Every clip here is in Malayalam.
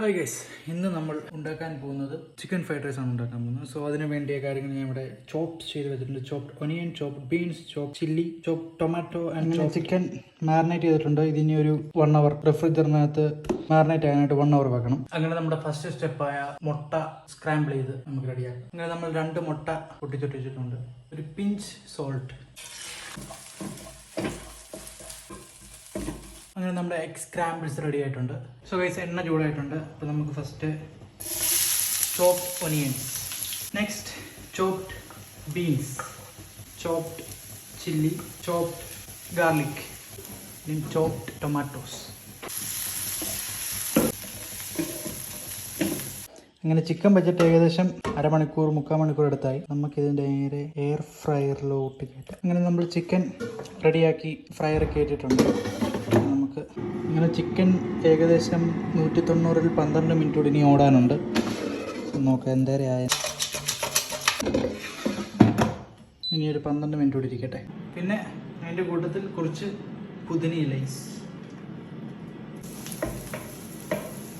ഹായ് ഗൈസ്, ഇന്ന് നമ്മൾ ഉണ്ടാക്കാൻ പോകുന്നത് ചിക്കൻ ഫ്രൈഡ് റൈസ് ആണ് ഉണ്ടാക്കാൻ പോകുന്നത്. സോ അതിന് വേണ്ടിയ കാര്യങ്ങൾ ഞാൻ ഇവിടെ ചോപ്പ് ചെയ്ത് വെച്ചിട്ടുണ്ട്. Chop onion, chop beans, chop chilli, chop tomato and chicken marinate ചെയ്തിട്ടുണ്ട്. ഇതിനി ഒരു 1 hour റെഫ്രിജറിനകത്ത് മാരിനേറ്റ് ആകാനായിട്ട് 1 hour വെക്കണം. അങ്ങനെ നമ്മുടെ ഫസ്റ്റ് സ്റ്റെപ്പായ മുട്ട സ്ക്രാമ്പിൾ ചെയ്ത് നമുക്ക് റെഡിയാക്കാം. അങ്ങനെ നമ്മൾ 2 മുട്ട പൊട്ടിച്ചൊട്ടിച്ചിട്ടുണ്ട്. ഒരു പിഞ്ച് സോൾട്ട്. അങ്ങനെ നമ്മുടെ എഗ് സ്ക്രാമ്പിൾസ് റെഡി ആയിട്ടുണ്ട്. സോ ഗൈസ്, എണ്ണ ചൂടായിട്ടുണ്ട്. അപ്പോൾ നമുക്ക് first chopped onions, next chopped beans, chopped chilli, chopped garlic, chopped tomatoes. അങ്ങനെ ചിക്കൻ വെച്ചിട്ട് ഏകദേശം 1/2 മണിക്കൂർ 3/4 മണിക്കൂർ എടുത്തായി. നമുക്കിതിൻ്റെ നേരെ എയർ ഫ്രയറിലോട്ട് കയറ്റാം. അങ്ങനെ നമ്മൾ ചിക്കൻ റെഡിയാക്കി ഫ്രയർ കയറ്റിയിട്ടുണ്ട്. അങ്ങനെ ചിക്കൻ ഏകദേശം 190-ൽ 12 മിനിറ്റ് കൂടി ഇനി ഓടാനുണ്ട്. നോക്കാം എന്തേരെ ആയ. ഇനി ഒരു 12 മിനിറ്റ് കൂടി ഇരിക്കട്ടെ. പിന്നെ അതിൻ്റെ കൂട്ടത്തിൽ കുറച്ച് പുതിനയിലൈസ്.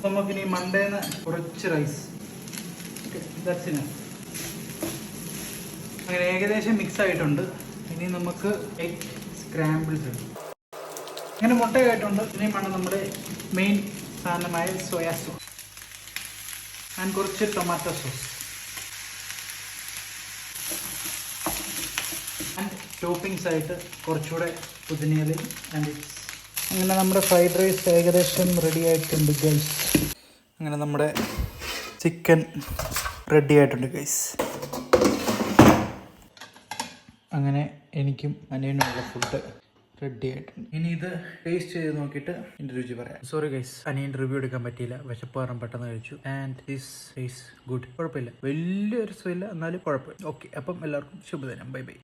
നമുക്കിനി മണ്ടേന്ന് കുറച്ച് റൈസ്. അങ്ങനെ ഏകദേശം മിക്സ് ആയിട്ടുണ്ട്. ഇനി നമുക്ക് എഗ് സ്ക്രാമ്പിൾസ് ഇടും. അങ്ങനെ മുട്ടയായിട്ടുണ്ട്. ഇനിയും വേണം നമ്മുടെ മെയിൻ സാധനമായ സോയാ സോസ് ആൻഡ് കുറച്ച് ടൊമാറ്റോ സോസ് ആൻഡ് ടോപ്പിങ്സ് ആയിട്ട് കുറച്ചുകൂടെ പുതിനയിലയും ആൻഡ് അങ്ങനെ നമ്മുടെ ഫ്രൈഡ് റൈസ് ഏകദേശം റെഡി ആയിട്ടുണ്ട് ഗൈസ്. അങ്ങനെ നമ്മുടെ ചിക്കൻ റെഡി ആയിട്ടുണ്ട് ഗൈസ്. അങ്ങനെ എനിക്കും അനിയനുമുള്ള ഫുഡ് റെഡി ആയിട്ടുണ്ട്. ഇനി ഇത് ടേസ്റ്റ് ചെയ്ത് നോക്കിയിട്ട് ഇതിൻ്റെ രുചി പറയാം. സോറി ഗൈസ്, അനിയൻ റിവ്യൂ എടുക്കാൻ പറ്റിയില്ല. വിശപ്പ് കാരണം പെട്ടെന്ന് കഴിച്ചു. And this is good. കുഴപ്പമില്ല, വലിയ രസമില്ല, എന്നാലും കുഴപ്പമില്ല. ഓക്കെ, അപ്പം എല്ലാവർക്കും ശുഭദിനം. Bye bye.